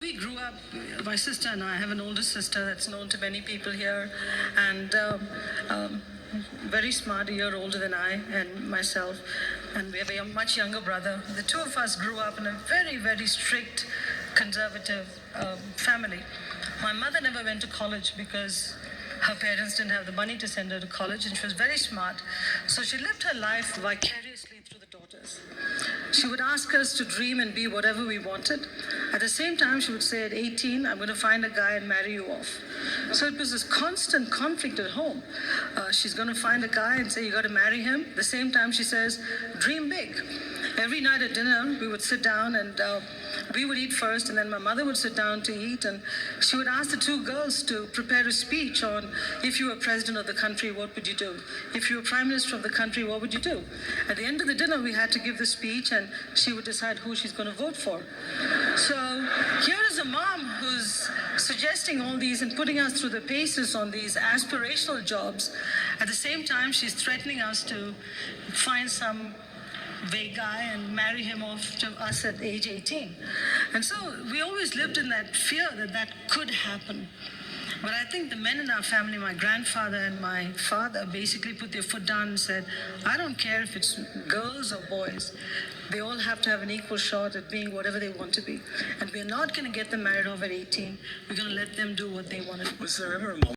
We grew up, my sister and I have an older sister that's known to many people here, and very smart, a year older than I and myself, and we have a much younger brother. The two of us grew up in a very, very strict, conservative family. My mother never went to college because her parents didn't have the money to send her to college, and she was very smart. So she lived her life vicariously through the daughters. She would ask us to dream and be whatever we wanted. At the same time, she would say, at 18, I'm going to find a guy and marry you off. So it was this constant conflict at home. She's going to find a guy and say, you got to marry him. At the same time, she says, dream big. Every night at dinner, we would sit down and we would eat first, and then my mother would sit down to eat, and she would ask the two girls to prepare a speech on, if you were president of the country, what would you do? If you were prime minister of the country, what would you do? At the end of the dinner, we had to give the speech, and she would decide who she's going to vote for. So here is a mom who's suggesting all these and putting us through the paces on these aspirational jobs. At the same time, she's threatening us to find some vague guy and marry him off to us at age 18. And so we always lived in that fear that that could happen. But I think the men in our family, my grandfather and my father, basically put their foot down and said, I don't care if it's girls or boys. They all have to have an equal shot at being whatever they want to be. And we're not going to get them married off at 18. We're going to let them do what they want to do. Was there ever a moment